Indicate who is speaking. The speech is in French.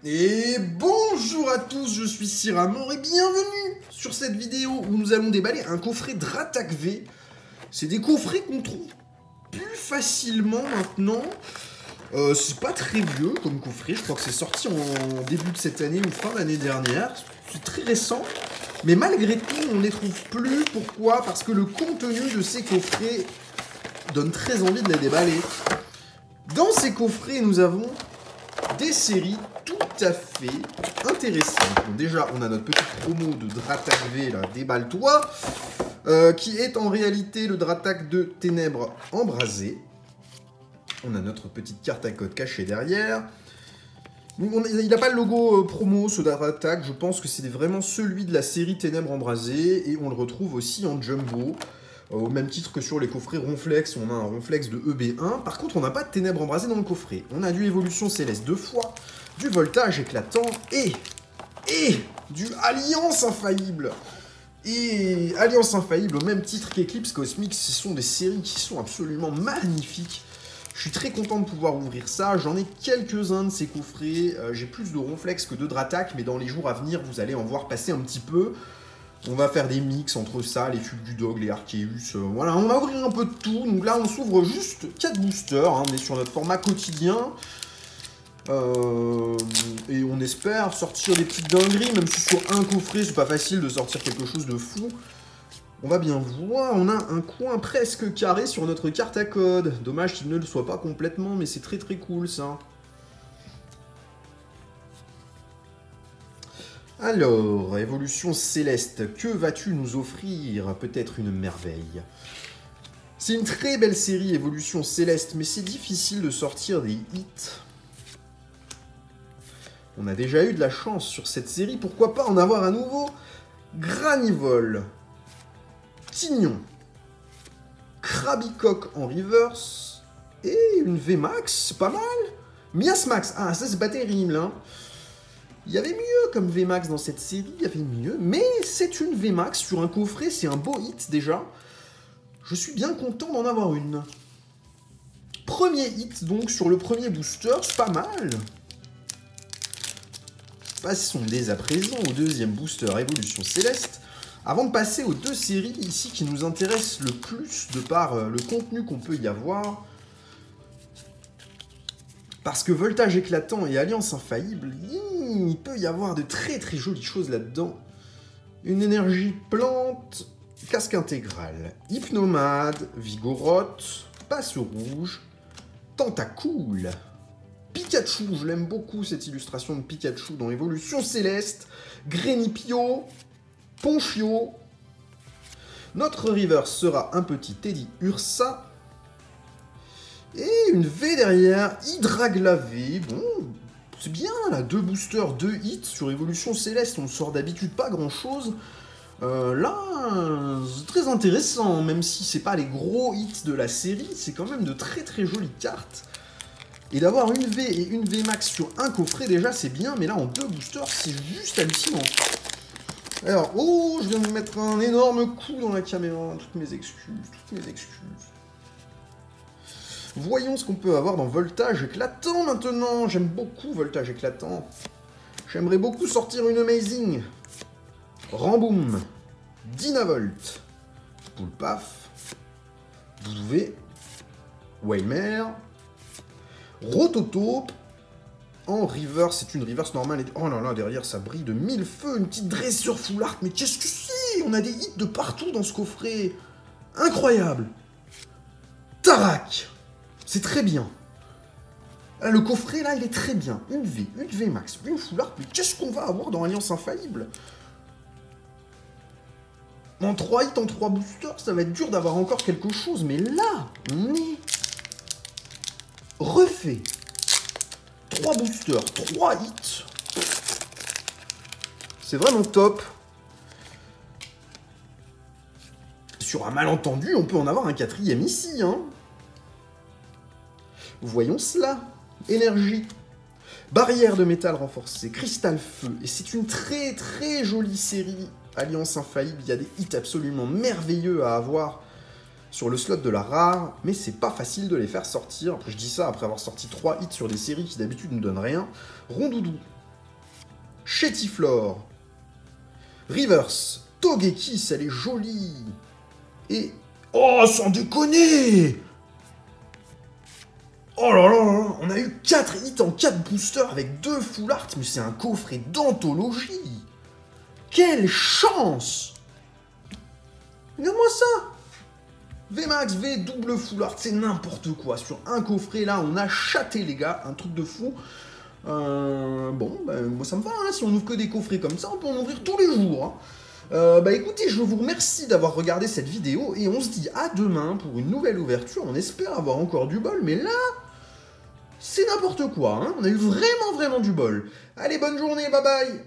Speaker 1: Et bonjour à tous, je suis Siramor et bienvenue sur cette vidéo où nous allons déballer un coffret Dratak V. C'est des coffrets qu'on trouve plus facilement maintenant. C'est pas très vieux comme coffret, je crois que c'est sorti en début de cette année ou fin d'année dernière. C'est très récent, mais malgré tout on ne les trouve plus. Pourquoi? Parce que le contenu de ces coffrets donne très envie de les déballer. Dans ces coffrets nous avons des séries tout à fait intéressantes. Donc déjà, on a notre petite promo de Dratak V, là, déballe-toi, qui est en réalité le Dratak de Ténèbres Embrasées. On a notre petite carte à code cachée derrière. Il n'a pas le logo promo, ce Dratak. Je pense que c'est vraiment celui de la série Ténèbres Embrasées. Et on le retrouve aussi en jumbo. Au même titre que sur les coffrets Ronflex, on a un Ronflex de EB1. Par contre, on n'a pas de Ténèbres Embrasées dans le coffret. On a du Évolution Céleste 2 fois, du Voltage Éclatant et du Alliance Infaillible. Et Alliance Infaillible, au même titre qu'Eclipse Cosmique, ce sont des séries qui sont absolument magnifiques. Je suis très content de pouvoir ouvrir ça. J'en ai quelques-uns de ces coffrets. J'ai plus de Ronflex que de Dratak, mais dans les jours à venir, vous allez en voir passer un petit peu. On va faire des mix entre ça, les Fulgues du Dog, les Arceus, voilà, on va ouvrir un peu de tout. Donc là, on s'ouvre juste 4 boosters, hein. On est sur notre format quotidien. Et on espère sortir des petites dingueries, même si sur un coffret, c'est pas facile de sortir quelque chose de fou. On va bien voir, on a un coin presque carré sur notre carte à code. Dommage qu'il ne le soit pas complètement, mais c'est très très cool ça. Alors, Évolution Céleste, que vas-tu nous offrir? Peut-être une merveille. C'est une très belle série, Évolution Céleste, mais c'est difficile de sortir des hits. On a déjà eu de la chance sur cette série, pourquoi pas en avoir à nouveau? Granivol, Tignon, Krabicoque en reverse, et une VMAX, pas mal. Miasmax, ah ça c'est pas terrible, hein. Il y avait mieux comme VMAX dans cette série, il y avait mieux, mais c'est une VMAX sur un coffret, c'est un beau hit déjà. Je suis bien content d'en avoir une. Premier hit donc sur le premier booster, c'est pas mal. Passons dès à présent au deuxième booster Évolution Céleste, avant de passer aux deux séries ici qui nous intéressent le plus de par le contenu qu'on peut y avoir. Parce que Voltage Éclatant et Alliance Infaillible, il peut y avoir de très très jolies choses là-dedans. Une énergie plante, casque intégral, Hypnomade, Vigoroth, Passe Rouge, Tentacool, Pikachu, je l'aime beaucoup cette illustration de Pikachu dans Évolution Céleste, Grenipio, Ponchio. Notre reverse sera un petit Teddy Ursa. Et une V derrière, Hydraglavé, bon, c'est bien là, 2 boosters, 2 hits sur Évolution Céleste, on sort d'habitude pas grand chose. Là, c'est très intéressant, même si c'est pas les gros hits de la série, c'est quand même de très très jolies cartes. Et d'avoir une V et une VMAX sur un coffret déjà c'est bien, mais là en 2 boosters c'est juste hallucinant. Alors, oh, je viens de me mettre un énorme coup dans la caméra, toutes mes excuses. Voyons ce qu'on peut avoir dans Voltage Éclatant maintenant. J'aime beaucoup Voltage Éclatant. J'aimerais beaucoup sortir une Amazing. Ramboom, Dynavolt, Poulpaf, Boudouvé, Wailmer, Rototope. En reverse, c'est une reverse normale. Oh là là, derrière ça brille de 1000 feux. Une petite dressure full art. Mais qu'est-ce que c'est? On a des hits de partout dans ce coffret. Incroyable. Tarak. C'est très bien. Là, le coffret, là, il est très bien. Une V, une VMAX, une full art. Mais qu'est-ce qu'on va avoir dans Alliance Infaillible? En 3 hits, en 3 boosters, ça va être dur d'avoir encore quelque chose. Mais là, on est refait. 3 boosters, 3 hits. C'est vraiment top. Sur un malentendu, on peut en avoir un 4e ici, hein. Voyons cela. Énergie. Barrière de métal renforcée. Cristal feu. Et c'est une très très jolie série. Alliance Infaillible. Il y a des hits absolument merveilleux à avoir sur le slot de la rare. Mais c'est pas facile de les faire sortir. Je dis ça après avoir sorti 3 hits sur des séries qui d'habitude ne donnent rien. Rondoudou. Chetiflore. Reverse. Togekiss, elle est jolie. Et... Oh, sans déconner! Oh là là là, on a eu 4 hits en 4 boosters avec 2 full art, mais c'est un coffret d'anthologie. Quelle chance! Regarde-moi ça! VMAX, V, double full art, c'est n'importe quoi. Sur un coffret, là, on a chaté, les gars, un truc de fou. Bon, bah, moi ça me va, hein. Si on ouvre que des coffrets comme ça, on peut en ouvrir tous les jours. Hein. Bah écoutez, je vous remercie d'avoir regardé cette vidéo, et on se dit à demain pour une nouvelle ouverture. On espère avoir encore du bol, mais là, c'est n'importe quoi. Hein. On a eu vraiment du bol. Allez, bonne journée, bye bye!